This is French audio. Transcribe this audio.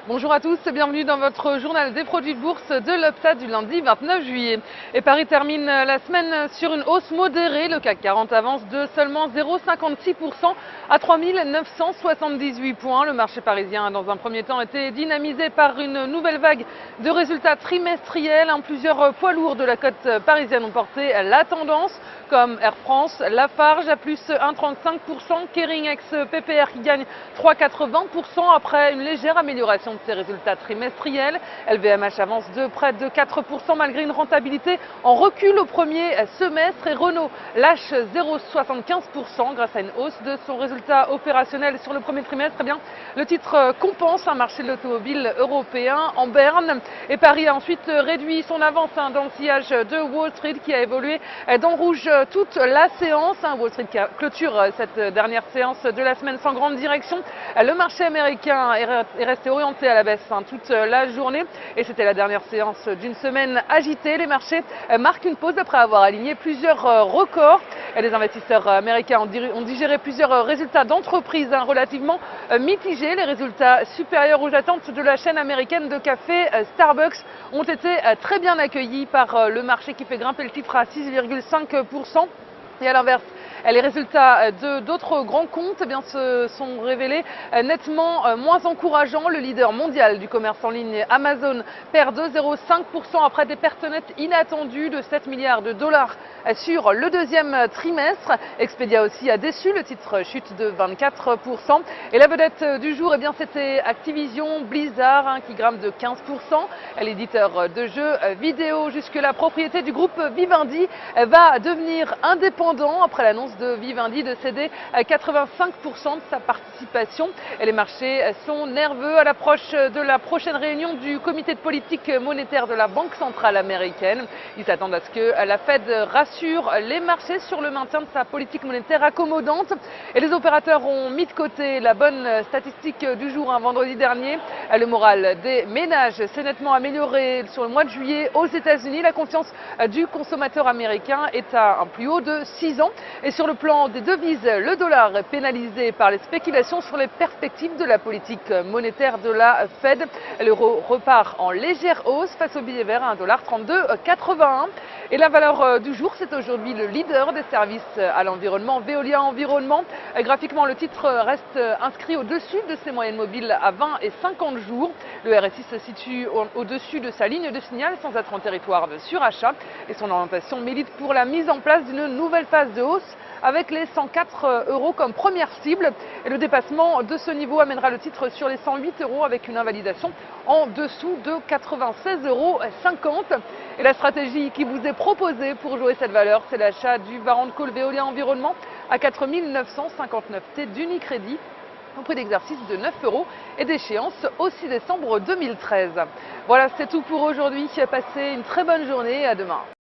Bonjour à tous et bienvenue dans votre journal des produits de bourse de l'UPSA du lundi 29 juillet. Et Paris termine la semaine sur une hausse modérée. Le CAC 40 avance de seulement 0,56% à 3 978 points. Le marché parisien a dans un premier temps été dynamisé par une nouvelle vague de résultats trimestriels. Plusieurs poids lourds de la cote parisienne ont porté la tendance, comme Air France, Lafarge à plus 1,35%, Kering ex PPR qui gagne 3,80% après une légère amélioration de ses résultats trimestriels. LVMH avance de près de 4% malgré une rentabilité en recul au premier semestre et Renault lâche 0,75% grâce à une hausse de son résultat opérationnel sur le premier trimestre. Le titre compense un marché de l'automobile européen en berne et Paris a ensuite réduit son avance dans le sillage de Wall Street qui a évolué dans le rouge toute la séance. Wall Street qui clôture cette dernière séance de la semaine sans grande direction. Le marché américain est resté orienté à la baisse toute la journée et c'était la dernière séance d'une semaine agitée. Les marchés marquent une pause après avoir aligné plusieurs records. Les investisseurs américains ont digéré plusieurs résultats d'entreprises relativement mitigés. Les résultats supérieurs aux attentes de la chaîne américaine de café Starbucks ont été très bien accueillis par le marché qui fait grimper le titre à 6,5%. Et à l'inverse, les résultats d'autres grands comptes se sont révélés nettement moins encourageants. Le leader mondial du commerce en ligne, Amazon, perd de 0,5% après des pertes nettes inattendues de 7 milliards de dollars sur le deuxième trimestre. Expedia aussi a déçu, le titre chute de 24%. Et la vedette du jour, c'était Activision Blizzard qui grimpe de 15%. L'éditeur de jeux vidéo, jusque la propriété du groupe Vivendi, va devenir indépendant après l'annonce de Vivendi de céder 85% de sa participation. Et les marchés sont nerveux à l'approche de la prochaine réunion du comité de politique monétaire de la Banque centrale américaine. Ils s'attendent à ce que la Fed rassure les marchés sur le maintien de sa politique monétaire accommodante. Et les opérateurs ont mis de côté la bonne statistique du jour vendredi dernier. Le moral des ménages s'est nettement amélioré sur le mois de juillet aux États-Unis. La confiance du consommateur américain est à un plus haut de 6 ans. Et sur le plan des devises, le dollar est pénalisé par les spéculations sur les perspectives de la politique monétaire de la Fed. L'euro repart en légère hausse face au billet vert à 1,3281 $. Et la valeur du jour, c'est aujourd'hui le leader des services à l'environnement, Veolia Environnement. Graphiquement, le titre reste inscrit au-dessus de ses moyennes mobiles à 20 et 50 jours. Le RSI se situe au-dessus de sa ligne de signal sans être en territoire de surachat. Et son orientation milite pour la mise en place d'une nouvelle phase de hausse avec les 104 € comme première cible. Et le dépassement de ce niveau amènera le titre sur les 108 € avec une invalidation en dessous de 96,50 €. Et la stratégie qui vous est proposée pour jouer cette valeur, c'est l'achat du Varant Call Veolia Environnement à 4 959 T d'Unicredit au prix d'exercice de 9 € et d'échéance au 6 décembre 2013. Voilà, c'est tout pour aujourd'hui. Passez une très bonne journée et à demain.